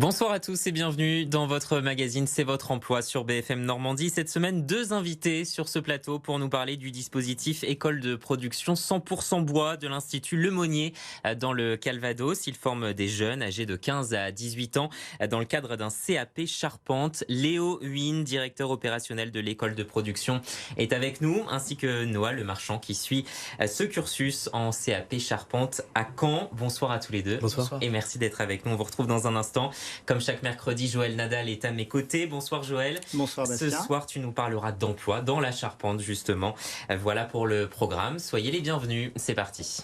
Bonsoir à tous et bienvenue dans votre magazine C'est votre emploi sur BFM Normandie. Cette semaine, 2 invités sur ce plateau pour nous parler du dispositif École de production 100% bois de l'Institut Lemonnier dans le Calvados. Ils forment des jeunes âgés de 15 à 18 ans dans le cadre d'un CAP charpente. Léo Huynh, directeur opérationnel de l'école de production, est avec nous, ainsi que Noah Le Marchand qui suit ce cursus en CAP charpente à Caen. Bonsoir à tous les deux. Bonsoir. Et merci d'être avec nous. On vous retrouve dans un instant. Comme chaque mercredi, Joël Nadal est à mes côtés. Bonsoir Joël. Bonsoir Bastien. Ce soir, tu nous parleras d'emploi dans la charpente, justement. Voilà pour le programme. Soyez les bienvenus. C'est parti.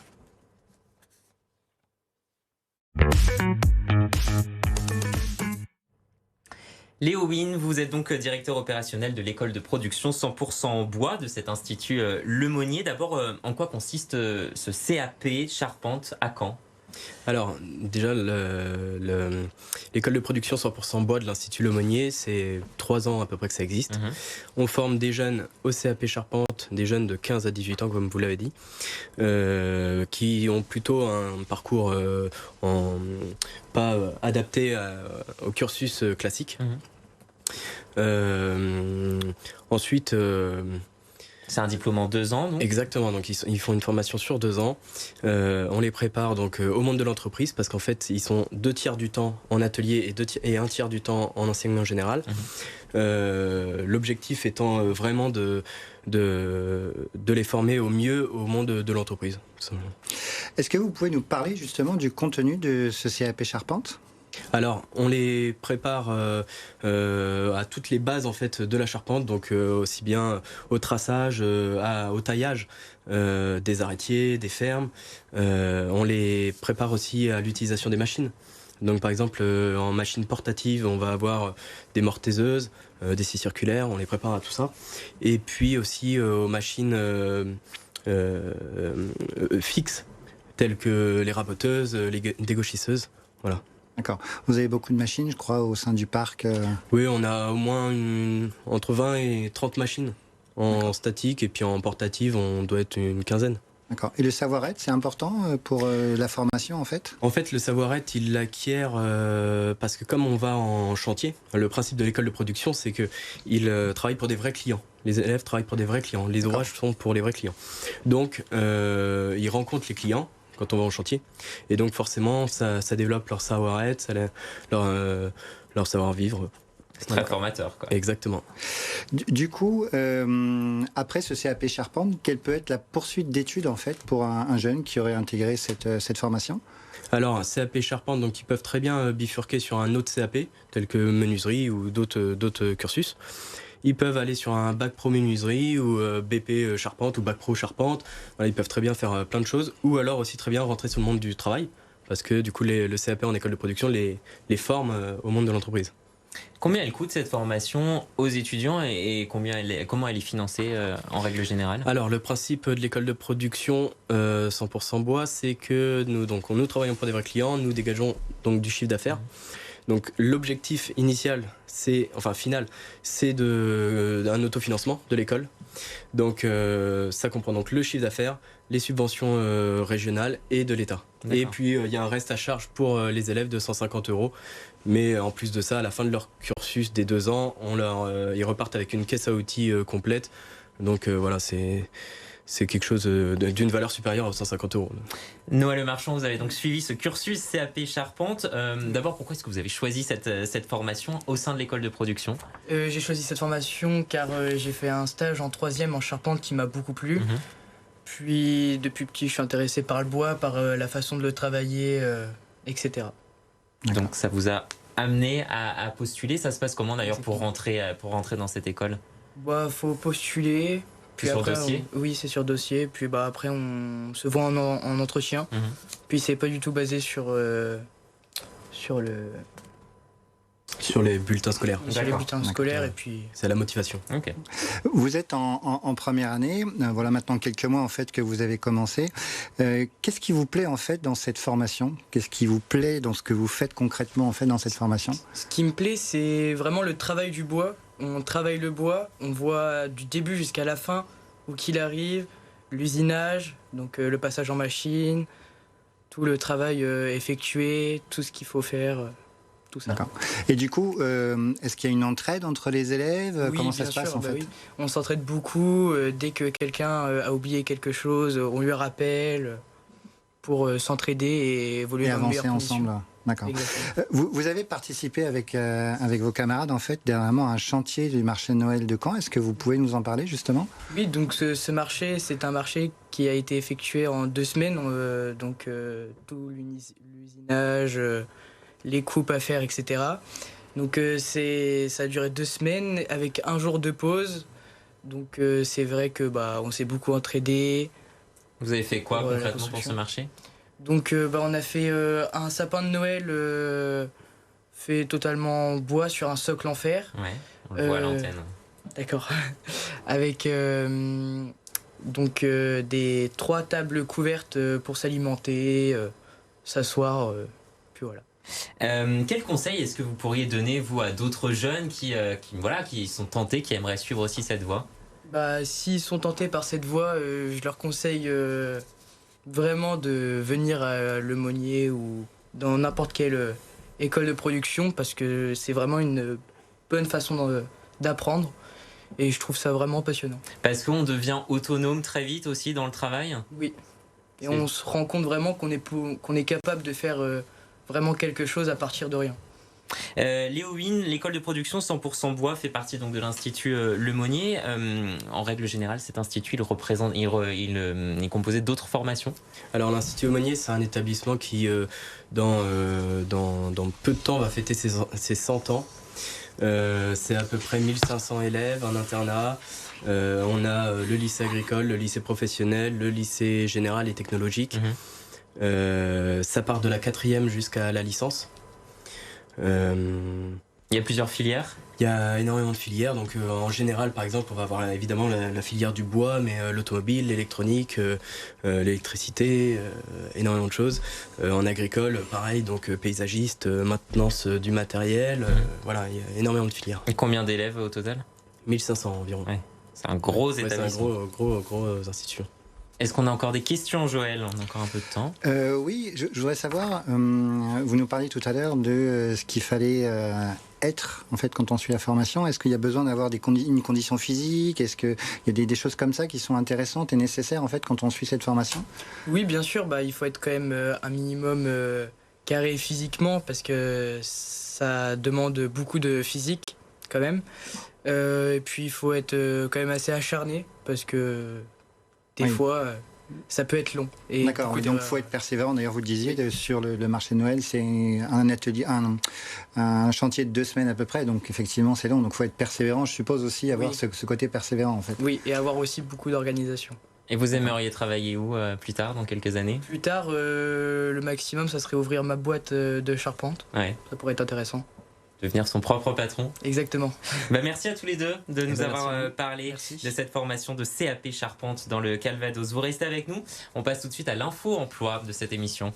Léo Huynh, vous êtes donc directeur opérationnel de l'école de production 100% bois de cet institut Lemonnier. D'abord, en quoi consiste ce CAP charpente à Caen ? Alors, déjà, l'école de production 100% bois de l'Institut Lemonnier, c'est 3 ans à peu près que ça existe. On forme des jeunes au CAP charpente, des jeunes de 15 à 18 ans, comme vous l'avez dit, qui ont plutôt un parcours pas adapté au cursus classique. Ensuite... C'est un diplôme en 2 ans, donc ? Exactement, donc ils font une formation sur 2 ans. On les prépare donc au monde de l'entreprise parce qu'en fait ils sont 2 tiers du temps en atelier et 1 tiers du temps en enseignement général. L'objectif étant vraiment de les former au mieux au monde de l'entreprise. Est-ce que vous pouvez nous parler justement du contenu de ce CAP charpente ? Alors, on les prépare à toutes les bases en fait de la charpente, donc aussi bien au traçage, au taillage des arrêtiers, des fermes. On les prépare aussi à l'utilisation des machines. Donc, par exemple, en machine portative, on va avoir des mortaiseuses, des scies circulaires. On les prépare à tout ça. Et puis aussi aux machines fixes, telles que les raboteuses, les dégauchisseuses. Voilà. D'accord. Vous avez beaucoup de machines, je crois, au sein du parc Oui, on a au moins entre 20 et 30 machines en statique, et puis en portative, on doit être une quinzaine. D'accord. Et le savoir-être, c'est important pour la formation, en fait ? En fait, le savoir-être, il l'acquiert parce que comme on va en chantier, le principe de l'école de production, c'est qu'ils travaillent pour des vrais clients. Les élèves travaillent pour des vrais clients. Les ouvrages sont pour les vrais clients. Donc, ils rencontrent les clients quand on va en chantier. Et donc forcément, ça développe leur savoir-être, leur savoir-vivre. C'est très formateur, quoi. Exactement. Du coup, après ce CAP charpente, quelle peut être la poursuite d'études en fait pour un jeune qui aurait intégré cette formation ? Alors, CAP charpente, donc ils peuvent très bien bifurquer sur un autre CAP, tel que menuiserie ou d'autres cursus. Ils peuvent aller sur un bac pro menuiserie ou BP charpente ou bac pro charpente. Voilà, ils peuvent très bien faire plein de choses. Ou alors aussi très bien rentrer sur le monde du travail. Parce que du coup, le CAP en école de production les forme au monde de l'entreprise. Combien elle coûte cette formation aux étudiants et comment elle est financée en règle générale ? Alors, le principe de l'école de production 100% bois, c'est que nous travaillons pour des vrais clients, nous dégageons donc du chiffre d'affaires. Donc l'objectif final, c'est un autofinancement de l'école. Donc ça comprend donc le chiffre d'affaires, les subventions régionales et de l'État. D'accord. Et puis il y a un reste à charge pour les élèves de 150 €. Mais en plus de ça, à la fin de leur cursus des 2 ans, ils repartent avec une caisse à outils complète. Donc voilà, c'est quelque chose d'une valeur supérieure à 150 €. Noah Le Marchand, vous avez donc suivi ce cursus CAP charpente. D'abord, pourquoi est-ce que vous avez choisi cette formation au sein de l'école de production ? J'ai choisi cette formation car j'ai fait un stage en 3e en charpente qui m'a beaucoup plu. Puis depuis petit, je suis intéressé par le bois, par la façon de le travailler, etc. Donc ça vous a amené à postuler. Ça se passe comment d'ailleurs pour rentrer dans cette école ? Faut postuler. Puis C'est sur après, dossier ? Oui, c'est sur dossier. Puis après, on se voit en entretien. Puis c'est pas du tout basé sur les bulletins scolaires. les bulletins scolaires. Et puis... C'est la motivation. Ok. Vous êtes en première année, voilà maintenant quelques mois en fait que vous avez commencé. Qu'est-ce qui vous plaît en fait dans cette formation ? Qu'est-ce qui vous plaît dans ce que vous faites concrètement en fait dans cette formation ? Ce qui me plaît, c'est vraiment le travail du bois. On travaille le bois, on voit du début jusqu'à la fin où qu'il arrive, l'usinage, donc le passage en machine, tout le travail effectué, tout ce qu'il faut faire. tout ça. D'accord. Et du coup, est-ce qu'il y a une entraide entre les élèves? Oui, Comment ça bien se passe sûr, en bah fait? oui. On s'entraide beaucoup. Dès que quelqu'un a oublié quelque chose, on lui rappelle pour s'entraider et évoluer Et dans de meilleures avancer conditions. ensemble? D'accord. Exactement. Vous avez participé avec vos camarades en fait dernièrement à un chantier du marché de Noël de Caen. Est-ce que vous pouvez nous en parler justement? Oui, donc ce marché, c'est un marché qui a été effectué en 2 semaines. Tout l'usinage, les coupes à faire, etc. Donc ça a duré 2 semaines avec un jour de pause. Donc c'est vrai que on s'est beaucoup entraidé Vous avez fait quoi pour la concrètement pour ce construction. marché? Donc on a fait un sapin de Noël fait totalement en bois sur un socle en fer. Ouais, on le voit à Euh, l'antenne. D'accord. Avec des 3 tables couvertes pour s'alimenter, s'asseoir, puis voilà. Quel conseil est-ce que vous pourriez donner, vous, à d'autres jeunes qui sont tentés, qui aimeraient suivre aussi cette voie? S'ils sont tentés par cette voie, je leur conseille vraiment de venir à Lemonnier ou dans n'importe quelle école de production parce que c'est vraiment une bonne façon d'apprendre et je trouve ça vraiment passionnant. Parce qu'on devient autonome très vite aussi dans le travail. Oui. Et C'est- on se rend compte vraiment qu'on est capable de faire vraiment quelque chose à partir de rien. Léowyn, l'école de production 100% bois fait partie donc de l'Institut Lemonnier. En règle générale, cet institut, il est composé d'autres formations. Alors l'Institut Aumônier, c'est un établissement qui, dans peu de temps, va fêter ses 100 ans. C'est à peu près 1500 élèves, un internat. On a le lycée agricole, le lycée professionnel, le lycée général et technologique. Ça part de la 4e jusqu'à la licence. Il y a plusieurs filières. Il y a énormément de filières, donc en général par exemple on va avoir évidemment la filière du bois, mais l'automobile, l'électronique, l'électricité, énormément de choses. En agricole pareil, donc paysagiste, maintenance du matériel, voilà, il y a énormément de filières. Et combien d'élèves au total? 1500 environ. Ouais, c'est un gros Ouais, c'est un établissement. gros institut. Est-ce qu'on a encore des questions, Joël? On a encore un peu de temps. Oui, je voudrais savoir, vous nous parliez tout à l'heure de ce qu'il fallait être en fait quand on suit la formation. Est-ce qu'il y a besoin d'avoir une condition physique? Est-ce qu'il y a des choses comme ça qui sont intéressantes et nécessaires en fait quand on suit cette formation? Oui, bien sûr, il faut être quand même un minimum carré physiquement parce que ça demande beaucoup de physique quand même. Et puis il faut être quand même assez acharné parce que des Oui. fois ça peut être long. Et D'accord, beaucoup oui, donc il d'erreurs. faut être persévérant. D'ailleurs, vous le disiez, sur le marché de Noël, c'est un atelier, un chantier de 2 semaines à peu près. Donc effectivement, c'est long. Donc il faut être persévérant. Je suppose aussi avoir Oui. ce côté persévérant en fait. Oui, et avoir aussi beaucoup d'organisation. Et vous aimeriez travailler où plus tard, dans quelques années? Plus tard, le maximum, ça serait ouvrir ma boîte de charpente. Ouais, Ça pourrait être intéressant. devenir son propre patron. Exactement. Merci à tous les deux de nous avoir merci. parlé Merci. de cette formation de CAP Charpente dans le Calvados. Vous restez avec nous. On passe tout de suite à l'info emploi de cette émission.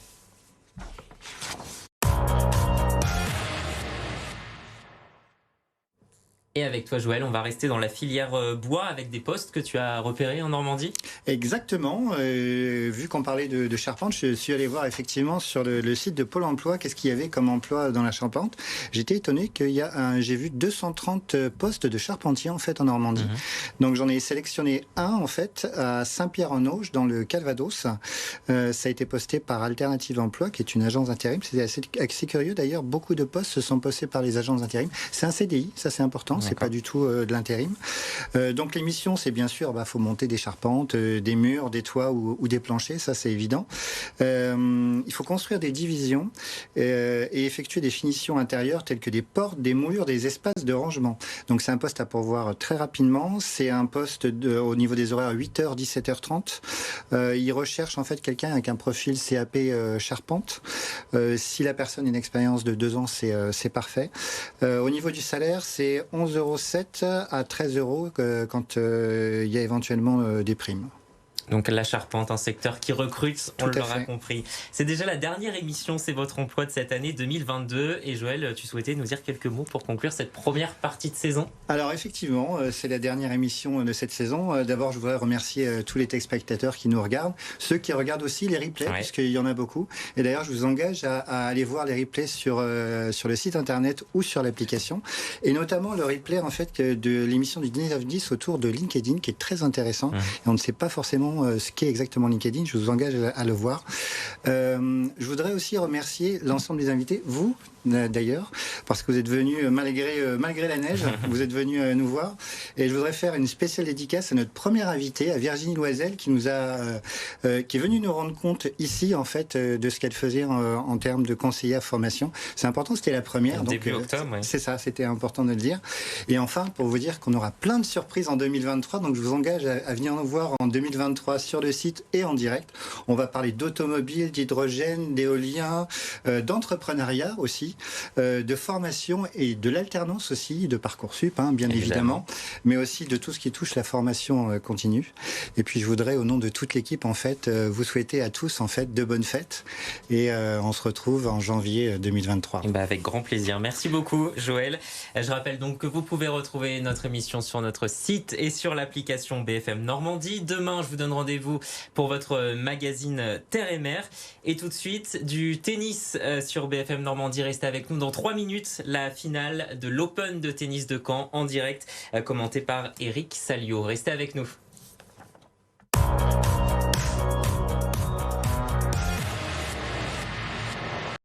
Et avec toi, Joël, on va rester dans la filière bois avec des postes que tu as repérés en Normandie. Exactement. Vu qu'on parlait de charpente, je suis allé voir effectivement sur le site de Pôle emploi qu'est-ce qu'il y avait comme emploi dans la charpente. J'étais étonné j'ai vu 230 postes de charpentier en fait en Normandie. Donc j'en ai sélectionné un en fait à Saint-Pierre-en-Auge dans le Calvados. Ça a été posté par Alternative Emploi qui est une agence d'intérim. C'est assez curieux d'ailleurs. Beaucoup de postes sont postés par les agences d'intérim. C'est un CDI, ça c'est important. C'est pas du tout de l'intérim. Donc les missions, c'est bien sûr, faut monter des charpentes, des murs, des toits ou des planchers, ça c'est évident. Il faut construire des divisions et effectuer des finitions intérieures telles que des portes, des moulures, des espaces de rangement. Donc c'est un poste à pourvoir très rapidement. C'est un poste au niveau des horaires 8h, 17h30. Il recherche en fait quelqu'un avec un profil CAP charpente. Si la personne a une expérience de 2 ans, c'est parfait. Au niveau du salaire, c'est 11,07 € à 13 € quand il y a éventuellement des primes. Donc la charpente, un secteur qui recrute, on Tout à l'aura fait. compris. C'est déjà la dernière émission, c'est votre emploi de cette année 2022. Et Joël, tu souhaitais nous dire quelques mots pour conclure cette première partie de saison? Alors effectivement, c'est la dernière émission de cette saison. D'abord, je voudrais remercier tous les téléspectateurs qui nous regardent, ceux qui regardent aussi les replays, Ouais. puisqu'il y en a beaucoup. Et d'ailleurs, je vous engage à aller voir les replays sur le site internet ou sur l'application, et notamment le replay en fait de l'émission du 19-10 autour de LinkedIn, qui est très intéressant. Et on ne sait pas forcément ce qu'est exactement LinkedIn. Je vous engage à le voir. Je voudrais aussi remercier l'ensemble des invités, vous d'ailleurs, parce que vous êtes venus malgré la neige, vous êtes venus nous voir. Et je voudrais faire une spéciale dédicace à notre première invitée, à Virginie Loisel, qui est venue nous rendre compte ici en fait de ce qu'elle faisait en termes de conseillère formation. C'est important, c'était la première. Début octobre, oui. C'est ça, c'était important de le dire. Et enfin, pour vous dire qu'on aura plein de surprises en 2023, donc je vous engage à venir nous voir en 2023 sur le site et en direct. On va parler d'automobile, d'hydrogène, d'éolien, d'entrepreneuriat aussi, de formation et de l'alternance aussi, de Parcoursup, bien évidemment, mais aussi de tout ce qui touche la formation continue. Et puis je voudrais, au nom de toute l'équipe, en fait, vous souhaiter à tous en fait de bonnes fêtes, et on se retrouve en janvier 2023. Avec grand plaisir. Merci beaucoup, Joël. Je rappelle donc que vous pouvez retrouver notre émission sur notre site et sur l'application BFM Normandie. Demain, je vous donne rendez-vous pour votre magazine Terre et Mer. Et tout de suite, du tennis sur BFM Normandie. Restez avec nous dans 3 minutes. La finale de l'Open de tennis de Caen en direct, commentée par Eric Salio. Restez avec nous.